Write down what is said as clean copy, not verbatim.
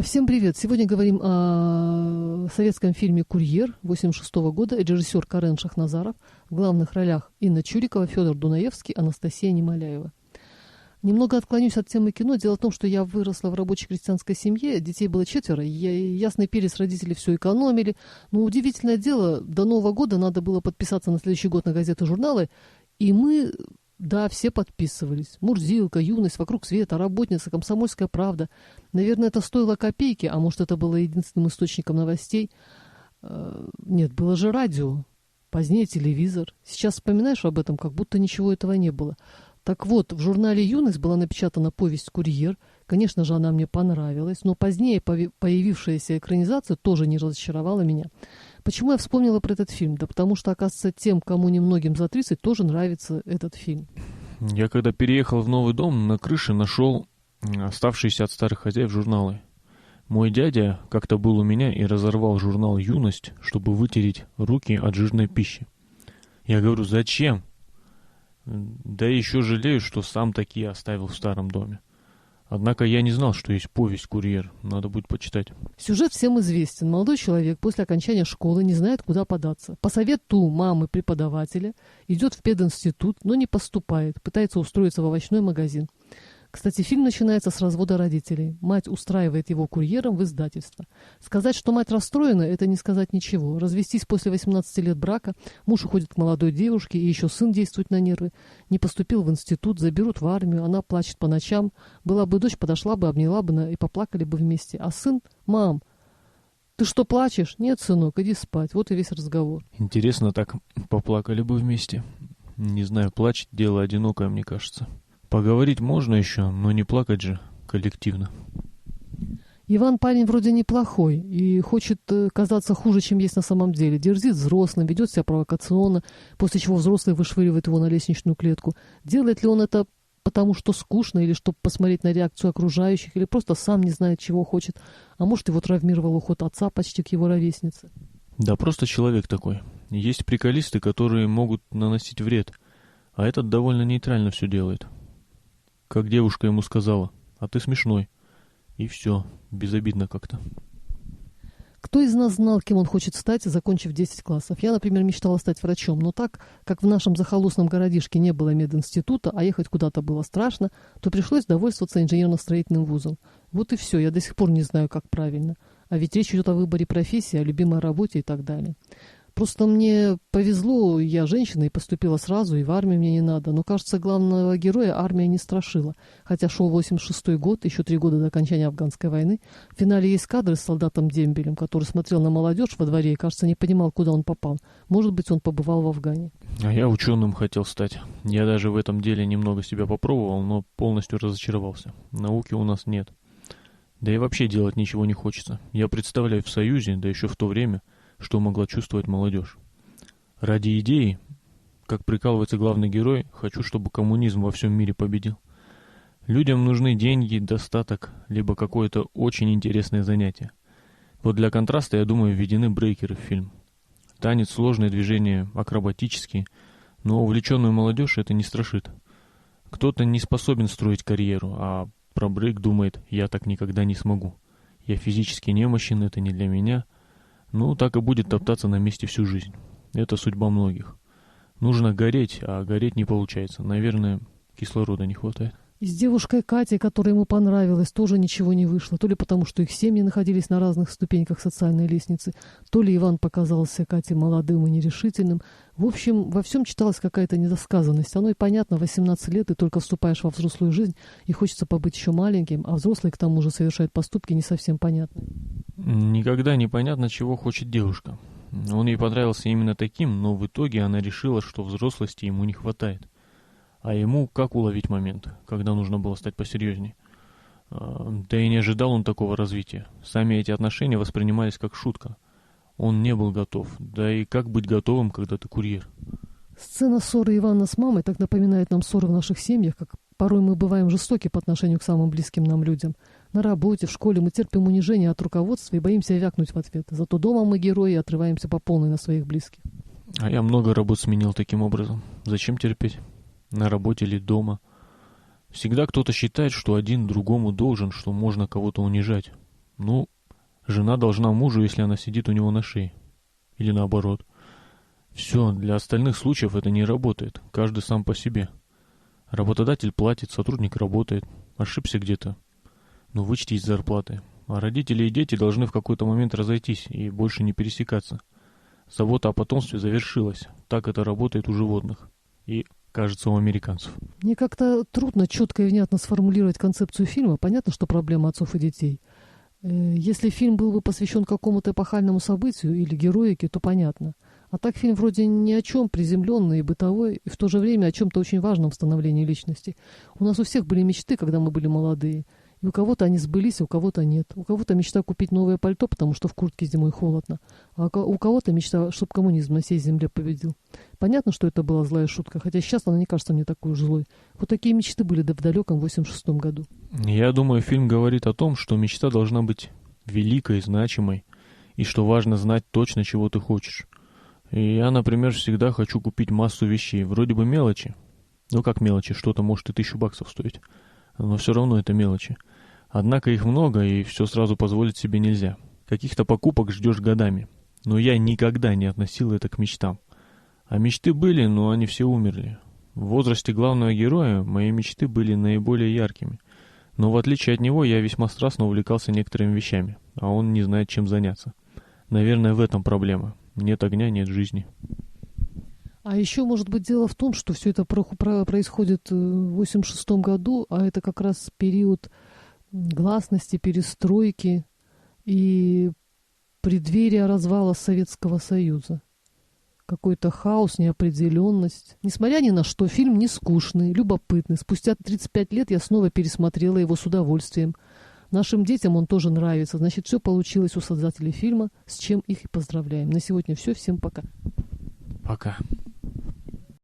Всем привет! Сегодня говорим о советском фильме «Курьер» 1986 года. Режиссер Карен Шахназаров. В главных ролях Инна Чурикова, Федор Дунаевский, Анастасия Немоляева. Немного отклонюсь от темы кино. Дело в том, что я выросла в рабочей крестьянской семье, детей было 4, ясный перец, родители все экономили. Но удивительное дело, до Нового года надо было подписаться на следующий год на газеты и журналы, и мы... Да, все подписывались. «Мурзилка», «Юность», «Вокруг света», «Работница», «Комсомольская правда». Наверное, это стоило копейки, а может, это было единственным источником новостей. Нет, было же радио, позднее телевизор. Сейчас вспоминаешь об этом, как будто ничего этого не было. Так вот, в журнале «Юность» была напечатана повесть «Курьер». Конечно же, она мне понравилась, но позднее появившаяся экранизация тоже не разочаровала меня. Почему я вспомнила про этот фильм? Да потому что, оказывается, тем, кому немногим за 30, тоже нравится этот фильм. Я когда переехал в новый дом, на крыше нашел оставшиеся от старых хозяев журналы. Мой дядя как-то был у меня и разорвал журнал «Юность», чтобы вытереть руки от жирной пищи. Я говорю, зачем? Да еще жалею, что сам такие оставил в старом доме. Однако я не знал, что есть повесть «Курьер». Надо будет почитать. Сюжет всем известен. Молодой человек после окончания школы не знает, куда податься. По совету мамы преподавателя идет в пединститут, но не поступает. Пытается устроиться в овощной магазин. Кстати, фильм начинается с развода родителей. Мать устраивает его курьером в издательство. Сказать, что мать расстроена, это не сказать ничего. Развестись после 18 лет брака, муж уходит к молодой девушке, и еще сын действует на нервы. Не поступил в институт, заберут в армию, она плачет по ночам. Была бы дочь, подошла бы, обняла бы и поплакали бы вместе. А сын: «Мам, ты что, плачешь?» «Нет, сынок, иди спать». Вот и весь разговор. Интересно, так поплакали бы вместе. Не знаю, плачь — дело одинокое, мне кажется. Поговорить можно еще, но не плакать же коллективно. Иван парень вроде неплохой и хочет казаться хуже, чем есть на самом деле. Дерзит взрослым, ведет себя провокационно, после чего взрослый вышвыривает его на лестничную клетку. Делает ли он это потому, что скучно, или чтобы посмотреть на реакцию окружающих, или просто сам не знает, чего хочет? А может, его травмировал уход отца почти к его ровеснице? Да просто человек такой. Есть приколисты, которые могут наносить вред, а этот довольно нейтрально все делает. Как девушка ему сказала: «А ты смешной». И все, безобидно как-то. Кто из нас знал, кем он хочет стать, закончив 10 классов? Я, например, мечтала стать врачом, но так как в нашем захолустном городишке не было мединститута, а ехать куда-то было страшно, то пришлось довольствоваться инженерно-строительным вузом. Вот и все, я до сих пор не знаю, как правильно. А ведь речь идет о выборе профессии, о любимой работе и так далее. Просто мне повезло, я женщина и поступила сразу, и в армию мне не надо. Но, кажется, главного героя армия не страшила. Хотя шел 86-й год, еще 3 года до окончания афганской войны. В финале есть кадры с солдатом Дембелем, который смотрел на молодежь во дворе и, кажется, не понимал, куда он попал. Может быть, он побывал в Афгане. А я ученым хотел стать. Я даже в этом деле немного себя попробовал, но полностью разочаровался. Науки у нас нет. Да и вообще делать ничего не хочется. Я представляю в Союзе, да еще в то время, что могла чувствовать молодежь. Ради идеи, как прикалывается главный герой, хочу, чтобы коммунизм во всем мире победил. Людям нужны деньги, достаток, либо какое-то очень интересное занятие. Вот для контраста, я думаю, введены брейкеры в фильм. Танец, сложные движения, акробатические, но увлеченную молодежь это не страшит. Кто-то не способен строить карьеру, а про брейк думает: я так никогда не смогу. Я физически немощен, это не для меня. Ну, так и будет топтаться на месте всю жизнь. Это судьба многих. Нужно гореть, а гореть не получается. Наверное, кислорода не хватает. И с девушкой Катей, которая ему понравилась, тоже ничего не вышло. То ли потому, что их семьи находились на разных ступеньках социальной лестницы, то ли Иван показался Кате молодым и нерешительным. В общем, во всем читалась какая-то недосказанность. Оно и понятно, 18 лет, и только вступаешь во взрослую жизнь, и хочется побыть еще маленьким, а взрослый к тому же совершает поступки не совсем понятные. Никогда не понятно, чего хочет девушка. Он ей понравился именно таким, но в итоге она решила, что взрослости ему не хватает. А ему как уловить момент, когда нужно было стать посерьезнее? Да и не ожидал он такого развития. Сами эти отношения воспринимались как шутка. Он не был готов. Да и как быть готовым, когда ты курьер? Сцена ссоры Ивана с мамой так напоминает нам ссоры в наших семьях, как порой мы бываем жестоки по отношению к самым близким нам людям. На работе, в школе мы терпим унижение от руководства и боимся вякнуть в ответ. Зато дома мы герои и отрываемся по полной на своих близких. А я много работ сменил таким образом. Зачем терпеть? На работе или дома? Всегда кто-то считает, что один другому должен, что можно кого-то унижать. Ну, жена должна мужу, если она сидит у него на шее. Или наоборот. Все, для остальных случаев это не работает. Каждый сам по себе. Работодатель платит, сотрудник работает. Ошибся где-то. Ну, вычти из зарплаты. А родители и дети должны в какой-то момент разойтись и больше не пересекаться. Забота о потомстве завершилась. Так это работает у животных. И, кажется, у американцев. Мне как-то трудно четко и внятно сформулировать концепцию фильма. Понятно, что проблема отцов и детей. Если фильм был бы посвящен какому-то эпохальному событию или героике, то понятно. А так фильм вроде ни о чем, приземленный и бытовой, и в то же время о чем-то очень важном в становлении личности. У нас у всех были мечты, когда мы были молодые. И у кого-то они сбылись, а у кого-то нет. У кого-то мечта купить новое пальто, потому что в куртке зимой холодно. А у кого-то мечта, чтобы коммунизм на всей земле победил. Понятно, что это была злая шутка, хотя сейчас она не кажется мне такой уж злой. Вот такие мечты были в далеком 86-м году. Я думаю, фильм говорит о том, что мечта должна быть великой, значимой, и что важно знать точно, чего ты хочешь. И я, например, всегда хочу купить массу вещей, вроде бы мелочи. Ну как мелочи, что-то может и $1000 стоить. Но все равно это мелочи. Однако их много, и все сразу позволить себе нельзя. Каких-то покупок ждешь годами. Но я никогда не относил это к мечтам. А мечты были, но они все умерли. В возрасте главного героя мои мечты были наиболее яркими. Но в отличие от него я весьма страстно увлекался некоторыми вещами, а он не знает, чем заняться. Наверное, в этом проблема. Нет огня, нет жизни. А еще, может быть, дело в том, что все это происходит в 86-м году, а это как раз период гласности, перестройки и преддверия развала Советского Союза. Какой-то хаос, неопределенность. Несмотря ни на что, фильм не скучный, любопытный. Спустя 35 лет я снова пересмотрела его с удовольствием. Нашим детям он тоже нравится. Значит, все получилось у создателей фильма, с чем их и поздравляем. На сегодня все. Всем пока. Пока.